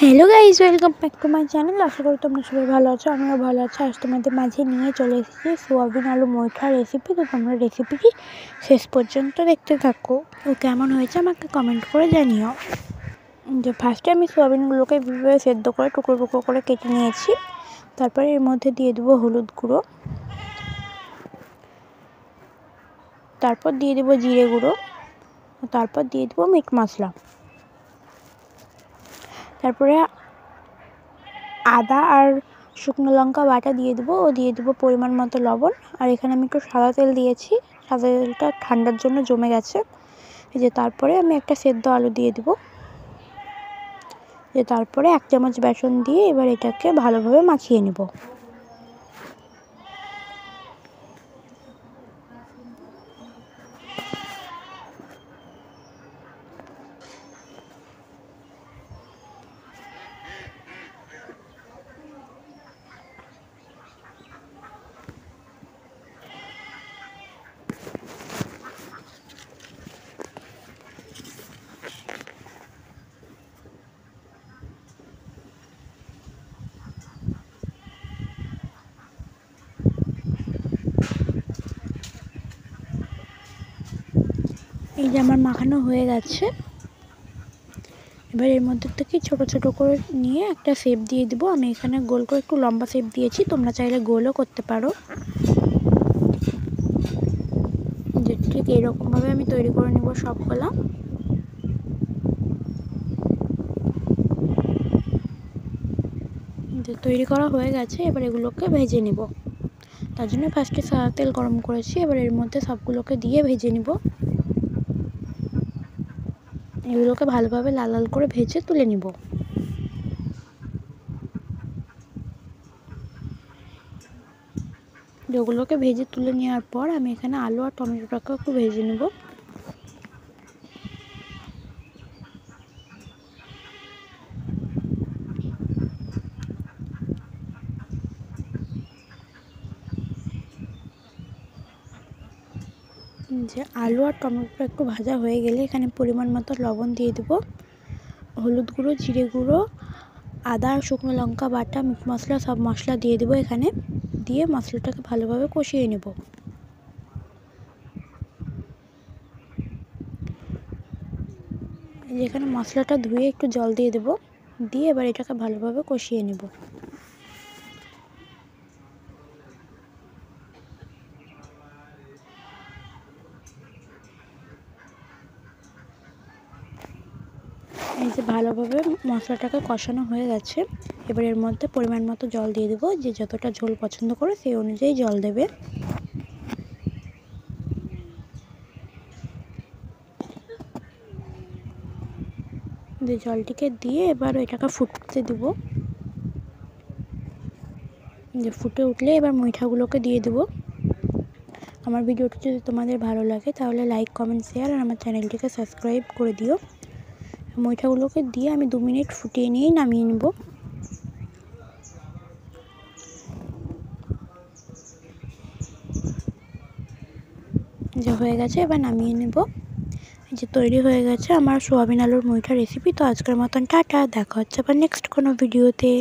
Hello guys, welcome back to my channel. আশা করি তোমরা সবাই ভালো আছো, আমিও ভালো আছি। আজ তোমাদের মাঝে নিয়ে চলে এসেছি সোয়াবিন আলু মুইঠা রেসিপি। তো তোমরা রেসিপিটি শেষ পর্যন্ত দেখতে থাকো। ও কেমন হয়েছে আমাকে কমেন্ট করে জানিও। যে ফার্স্টে আমি সোয়াবিনগুলোকে বিভিন্নভাবে সেদ্ধ করে টুকরো টুকরো করে কেটে নিয়েছি। তারপরে এর মধ্যে দিয়ে দেবো হলুদ গুঁড়ো, তারপর দিয়ে দেবো জিরে গুঁড়ো, তারপর দিয়ে দেবো মিট মশলা, তারপরে আদা আর শুকনো লঙ্কা বাটা দিয়ে দেবো ও দিয়ে দেবো পরিমাণ মতো লবণ। আর এখানে আমি একটু সাদা তেল দিয়েছি, সাদা তেলটা ঠান্ডার জন্য জমে গেছে। এই যে তারপরে আমি একটা সেদ্ধ আলু দিয়ে দেবো। যে তারপরে 1 চামচ বেসন দিয়ে এবার এটাকে ভালোভাবে মাখিয়ে নেব। এই যে আমার মাখানো হয়ে গেছে। এবার এর মধ্যে থেকে ছোট ছোট করে নিয়ে একটা শেপ দিয়ে দিব। আমি এখানে গোল করে একটু লম্বা শেপ দিয়েছি, তোমরা চাইলে গোলও করতে পারো। যে ঠিক এরকমভাবে আমি তৈরি করে নেব সবগুলা। যে তৈরি করা হয়ে গেছে, এবার এগুলোকে ভেজে নেব। তার জন্য ফার্স্টে সাদা তেল গরম করেছি, এবার এর মধ্যে সবগুলোকে দিয়ে ভেজে নেব। এগুলোকে ভালোভাবে লাল লাল করে ভেজে তুলে নিব। যেগুলোকে ভেজে তুলে নেওয়ার পর আমি এখানে আলু আর টমেটোটাকে একটু ভেজে নেব। যে আলু আর টমেটোটা একটু ভাজা হয়ে গেলে এখানে পরিমাণ মতো লবণ দিয়ে দেব, হলুদ গুঁড়ো, জিরে গুঁড়ো, আদা আর শুকনো লঙ্কা বাটা, মিট মশলা, সব মশলা দিয়ে দেবো এখানে। দিয়ে মশলাটাকে ভালোভাবে কষিয়ে নেব। এখানে মশলাটা ধুয়ে একটু জল দিয়ে দেব, দিয়ে এবার এটাকে ভালোভাবে কষিয়ে নেব। এই যে ভালোভাবে মশলাটাকে কষানো হয়ে গেছে, এবার এর মধ্যে পরিমাণ মতো জল দিয়ে দেবো। যে যতটা ঝোল পছন্দ করে সেই অনুযায়ী জল দেবে। যে জলটিকে দিয়ে এবার এটাকে ফুটতে দেবো। যে ফুটে উঠলে এবার মুইঠাগুলোকে দিয়ে দেবো। আমার ভিডিওটি যদি তোমাদের ভালো লাগে তাহলে লাইক, কমেন্ট, শেয়ার আর আমার চ্যানেলটিকে সাবস্ক্রাইব করে দিও। মুইঠাগুলোকে দিয়ে আমি 2 মিনিট ফুটিয়ে নিয়েই নামিয়ে নেব। যে হয়ে গেছে, এবার নামিয়ে নেব। যে তৈরি হয়ে গেছে আমার সোয়াবিন আলুর মুইঠা রেসিপি। তো আজকের মতন টাটা, দেখা হচ্ছে আবার নেক্সট কোনো ভিডিওতে।